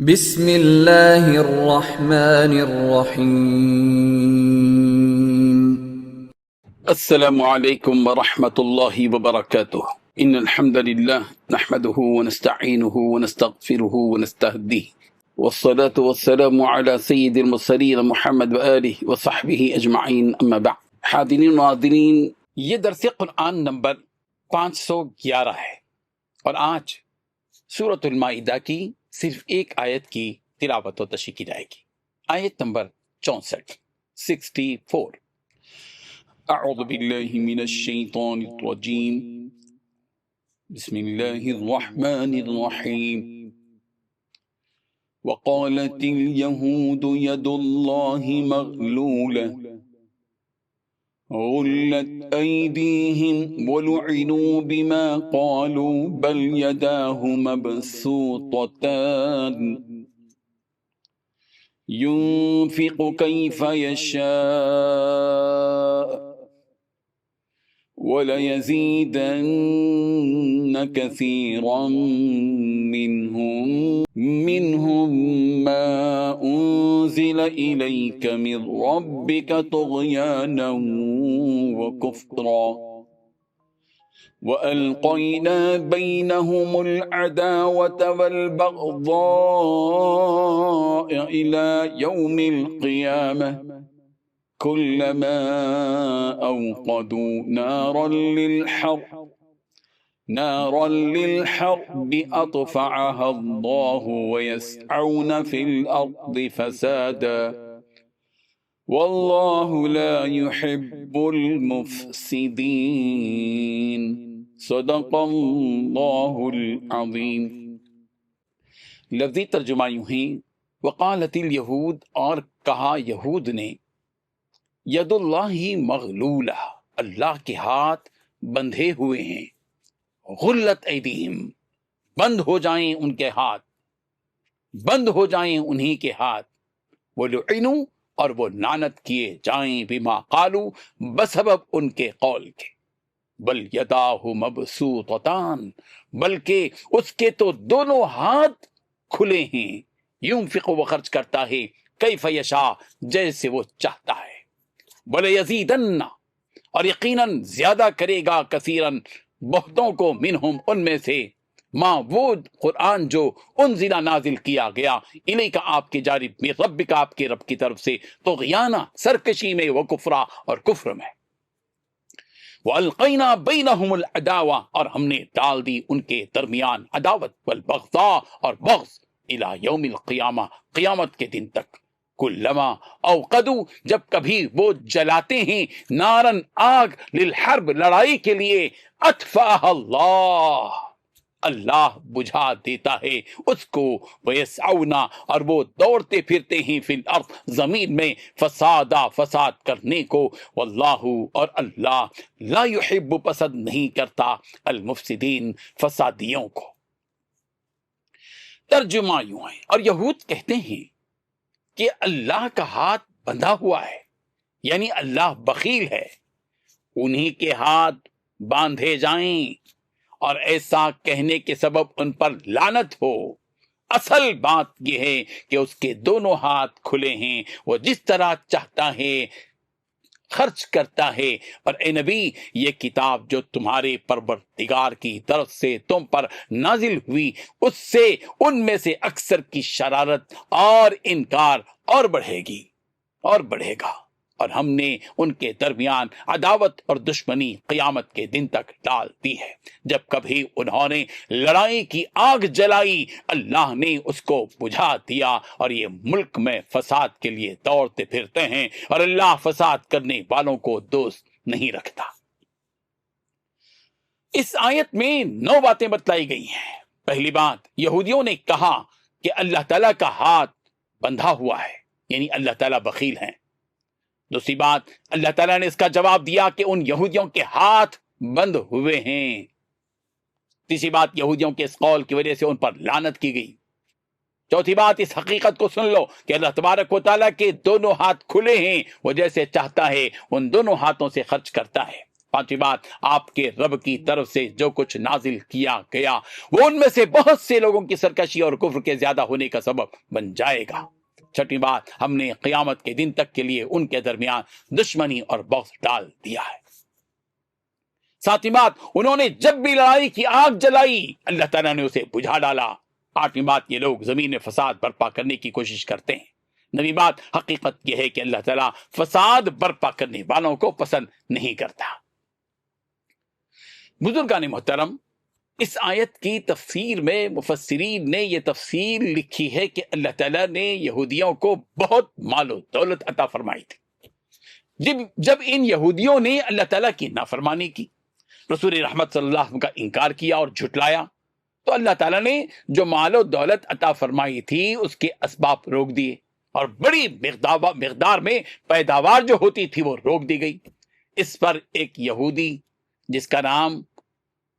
بسم اللہ الرحمن الرحیم۔ السلام علیکم ورحمۃ اللہ وبرکاتہ۔ ان الحمد للہ نحمده ونستعینه ونستغفره ونستهدیه والصلاة والسلام على سید المرسلین محمد وآلہ وصحبہ اجمعین، اما بعد۔ حاضرین و ناظرین، یہ درس قرآن نمبر 511 ہے اور آج سورۃ المائدہ کی صرف ایک آیت کی تلاوت و تشریح کی جائے گی۔ آیت نمبر 64 اعوذ باللہ من الشیطان الرجیم، بسم اللہ الرحمن الرحیم۔ وقالت اليہود ید اللہ مغلولہ غلت ایدیہم ولعنوا بما قالوا بل یداہ مبسوطتان ينفق كيف يشاء وليزيدن كثيرا منهم ما أنزل إليك من ربك طغيانا وكفرا وألقينا بينهم العداوة والبغضاء إلى يوم القيامة كلما أوقدوا نارا للحرب أطفعها الله ويسعون في الأرض فسادا والله لا يحب المفسدين صدق اللہ العظیم۔ لفظی ترجمہ یوں ہی، وقالت الیہود، اور کہا یہود نے، ید اللہ مغلولہ، اللہ کے ہاتھ بندھے ہوئے ہیں، غلت ایدیہم، بند ہو جائیں ان کے ہاتھ، بند ہو جائیں انہی کے ہاتھ، ولعنوا، اور وہ لعنت کیے جائیں، بما قالوا، بسبب ان کے قول کے، بل یداہ مبسوطتان، بلکہ اس کے تو دونوں ہاتھ کھلے ہیں، ينفق، وہ خرچ کرتا ہے، کیف یشاء، جیسے وہ چاہتا ہے، ولیزیدن، اور یقیناً زیادہ کرے گا، کثیراً، بہتوں کو، منہم، ان میں سے، ماں وہ قرآن جو انزلہ نازل کیا گیا، الیک، آپ کی جانب، من ربک، آپ کے رب کی طرف سے، طغیانہ، سرکشی میں، وکفرا، اور کفر میں، وَأَلْقَيْنَا بَيْنَهُمُ الْعَدَاوَةَ، اور ہم نے ڈال دی ان کے درمیان عداوت، والبغضاء، اور بغض، الی یوم القیامہ، قیامت کے دن تک، کلما اوقدوا، جب کبھی وہ جلاتے ہیں، نارن، آگ، للحرب، لڑائی کے لیے، اطفاها اللہ، اللہ بجھا دیتا ہے اس کو، وَيَسْعَوْنَا، اور وہ دوڑتے پھرتے ہیں، فی الارض، زمین میں، فسادا، فساد کرنے کو، واللہ، اور اللہ، لا يحب، پسند نہیں کرتا، المفسدین، فسادیوں کو۔ ترجمہ یوں ہے، اور یہود کہتے ہیں کہ اللہ کا ہاتھ بندھا ہوا ہے، یعنی اللہ بخیل ہے، انہی کے ہاتھ باندھے جائیں، اور ایسا کہنے کے سبب ان پر لعنت ہو۔ اصل بات یہ ہے کہ اس کے دونوں ہاتھ کھلے ہیں، وہ جس طرح چاہتا ہے خرچ کرتا ہے، اور اے نبی، یہ کتاب جو تمہارے پروردگار کی طرف سے تم پر نازل ہوئی، اس سے ان میں سے اکثر کی شرارت اور انکار اور بڑھے گی اور بڑھے گا، اور ہم نے ان کے درمیان عداوت اور دشمنی قیامت کے دن تک ڈال دی ہے۔ جب کبھی انہوں نے لڑائی کی آگ جلائی، اللہ نے اس کو بجھا دیا، اور یہ ملک میں فساد کے لیے دوڑتے پھرتے ہیں، اور اللہ فساد کرنے والوں کو دوست نہیں رکھتا۔ اس آیت میں 9 باتیں بتلائی گئی ہیں۔ پہلی بات، یہودیوں نے کہا کہ اللہ تعالیٰ کا ہاتھ بندھا ہوا ہے، یعنی اللہ تعالیٰ بخیل ہیں۔ دوسری بات، اللہ تعالیٰ نے اس کا جواب دیا کہ ان یہودیوں کے ہاتھ بند ہوئے ہیں۔ تیسری بات، یہودیوں کے اس قول کی وجہ سے ان پر لعنت کی گئی۔ چوتھی بات، اس حقیقت کو سن لو کہ اللہ تبارک و تعالیٰ کے دونوں ہاتھ کھلے ہیں، وہ جیسے چاہتا ہے ان دونوں ہاتھوں سے خرچ کرتا ہے۔ پانچویں بات، آپ کے رب کی طرف سے جو کچھ نازل کیا گیا وہ ان میں سے بہت سے لوگوں کی سرکشی اور کفر کے زیادہ ہونے کا سبب بن جائے گا۔ چھٹی بات، ہم نے قیامت کے دن تک کے لیے ان کے درمیان دشمنی اور بغض ڈال دیا ہے۔ ساتویں بات، انہوں نے جب بھی لڑائی کی آگ جلائی اللہ تعالیٰ نے اسے بجھا ڈالا۔ آٹھویں بات، یہ لوگ زمین میں فساد برپا کرنے کی کوشش کرتے ہیں۔ نویں بات، حقیقت یہ ہے کہ اللہ تعالیٰ فساد برپا کرنے والوں کو پسند نہیں کرتا۔ بزرگان محترم، اس آیت کی تفسیر میں مفسرین نے یہ تفسیر لکھی ہے کہ اللہ تعالیٰ نے یہودیوں کو بہت مال و دولت عطا فرمائی تھی۔ جب ان یہودیوں نے اللہ تعالیٰ کی نافرمانی کی، رسول رحمت صلی اللہ علیہ وسلم کا انکار کیا اور جھٹلایا، تو اللہ تعالیٰ نے جو مال و دولت عطا فرمائی تھی اس کے اسباب روک دیے، اور بڑی مقدار میں پیداوار جو ہوتی تھی وہ روک دی گئی۔ اس پر ایک یہودی جس کا نام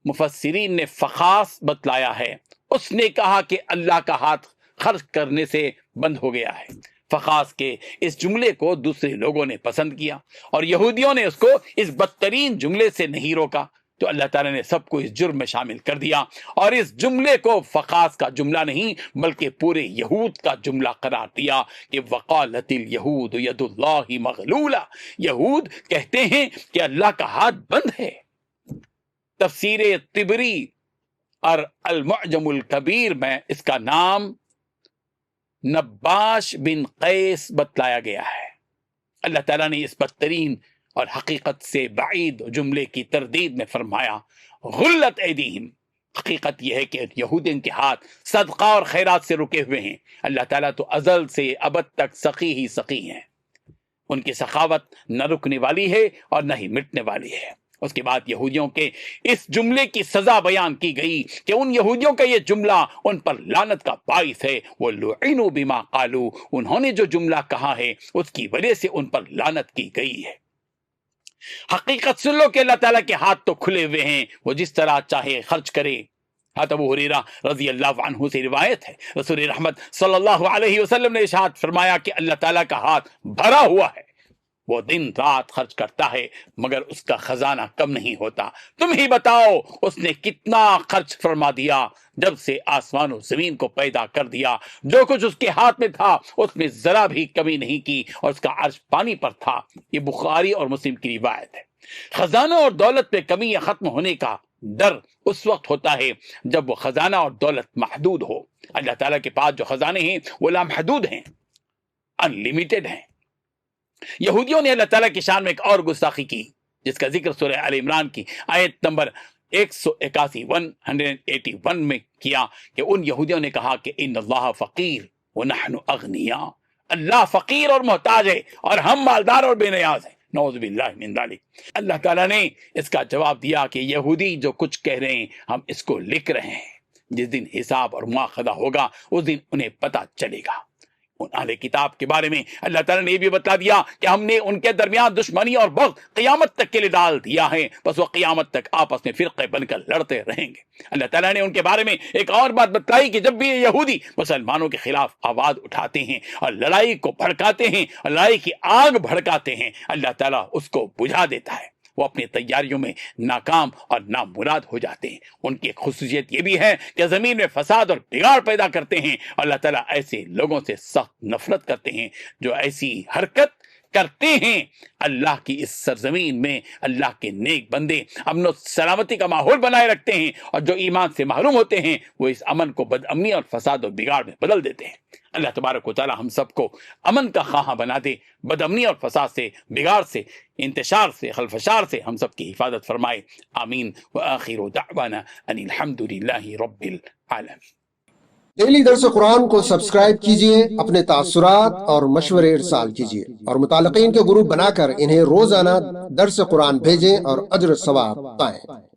مفسرین نے فخاس بتلایا ہے، اس نے کہا کہ اللہ کا ہاتھ خرچ کرنے سے بند ہو گیا ہے۔ فخاس کے اس جملے کو دوسرے لوگوں نے پسند کیا اور یہودیوں نے اس کو اس بدترین جملے سے نہیں روکا، تو اللہ تعالیٰ نے سب کو اس جرم میں شامل کر دیا اور اس جملے کو فخاس کا جملہ نہیں بلکہ پورے یہود کا جملہ قرار دیا کہ وقالت الیہود ید اللہ مغلولہ، یہود کہتے ہیں کہ اللہ کا ہاتھ بند ہے۔ تفسیر طبری اور المعجم الکبیر میں اس کا نام نباش بن قیس بتلایا گیا ہے۔ اللہ تعالیٰ نے اس بدترین اور حقیقت سے بعید جملے کی تردید میں فرمایا غلت ایدیہم، حقیقت یہ ہے کہ یہودیوں کے ہاتھ صدقہ اور خیرات سے رکے ہوئے ہیں۔ اللہ تعالیٰ تو ازل سے ابد تک سخی ہی سخی ہیں، ان کی سخاوت نہ رکنے والی ہے اور نہ ہی مٹنے والی ہے۔ اس کے بعد یہودیوں کے اس جملے کی سزا بیان کی گئی کہ ان یہودیوں کا یہ جملہ ان پر لعنت کا باعث ہے، وہ لعنوا بما قالوا، انہوں نے جو جملہ کہا ہے اس کی وجہ سے ان پر لعنت کی گئی ہے۔ حقیقت سن لو کہ اللہ تعالیٰ کے ہاتھ تو کھلے ہوئے ہیں، وہ جس طرح چاہے خرچ کرے۔ حضرت ابو ہریرہ رضی اللہ عنہ سے روایت ہے، رسول رحمت صلی اللہ علیہ وسلم نے ارشاد فرمایا کہ اللہ تعالیٰ کا ہاتھ بھرا ہوا ہے، وہ دن رات خرچ کرتا ہے مگر اس کا خزانہ کم نہیں ہوتا۔ تم ہی بتاؤ اس نے کتنا خرچ فرما دیا جب سے آسمان و زمین کو پیدا کر دیا، جو کچھ اس کے ہاتھ میں تھا اس میں ذرا بھی کمی نہیں کی اور اس کا عرش پانی پر تھا۔ یہ بخاری اور مسلم کی روایت ہے۔ خزانہ اور دولت میں کمی یا ختم ہونے کا ڈر اس وقت ہوتا ہے جب وہ خزانہ اور دولت محدود ہو۔ اللہ تعالیٰ کے پاس جو خزانے ہیں وہ لامحدود ہیں، ان لمیٹڈ ہیں۔ یہودیوں نے اللہ تعالیٰ کی شان میں ایک اور گستاخی کی جس کا ذکر سورہ آل عمران کی آیت نمبر 181 میں کیا کہ ان یہودیوں نے کہا کہ ان اللہ فقیر ونحن اغنیاء، اللہ فقیر اور محتاج ہے اور ہم مالدار اور بے نیاز ہیں۔ نعوذ باللہ من ذلک۔ اللہ تعالیٰ نے اس کا جواب دیا کہ یہودی جو کچھ کہہ رہے ہیں ہم اس کو لکھ رہے ہیں، جس دن حساب اور مواخذہ ہوگا اس دن انہیں پتہ چلے گا۔ ان اہل کتاب کے بارے میں اللہ تعالیٰ نے یہ بھی بتا دیا کہ ہم نے ان کے درمیان دشمنی اور بغض قیامت تک کے لیے ڈال دیا ہے، بس وہ قیامت تک آپس میں فرقے بن کر لڑتے رہیں گے۔ اللہ تعالیٰ نے ان کے بارے میں ایک اور بات بتلائی کہ جب بھی یہ یہودی مسلمانوں کے خلاف آواز اٹھاتے ہیں اور لڑائی کو بھڑکاتے ہیں اور لڑائی کی آگ بھڑکاتے ہیں، اللہ تعالیٰ اس کو بجھا دیتا ہے، وہ اپنی تیاریوں میں ناکام اور نامراد ہو جاتے ہیں۔ ان کی ایک خصوصیت یہ بھی ہے کہ زمین میں فساد اور بگاڑ پیدا کرتے ہیں۔ اللہ تعالیٰ ایسے لوگوں سے سخت نفرت کرتے ہیں جو ایسی حرکت کرتے ہیں۔ اللہ کی اس سرزمین میں اللہ کے نیک بندے امن و سلامتی کا ماحول بنائے رکھتے ہیں، اور جو ایمان سے محروم ہوتے ہیں وہ اس امن کو بد امنی اور فساد و بگاڑ میں بدل دیتے ہیں۔ اللہ تبارک و تعالی ہم سب کو امن کا خواہاں بنا دے، بد امنی اور فساد سے، بگاڑ سے، انتشار سے، خلفشار سے ہم سب کی حفاظت فرمائے، آمین۔ وآخر دعوانا ان الحمد للہ رب العالمین۔ ڈیلی درس قرآن کو سبسکرائب کیجئے، اپنے تاثرات اور مشورے ارسال کیجئے اور متعلقین کے گروپ بنا کر انہیں روزانہ درس قرآن بھیجیں اور اجر ثواب پائیں۔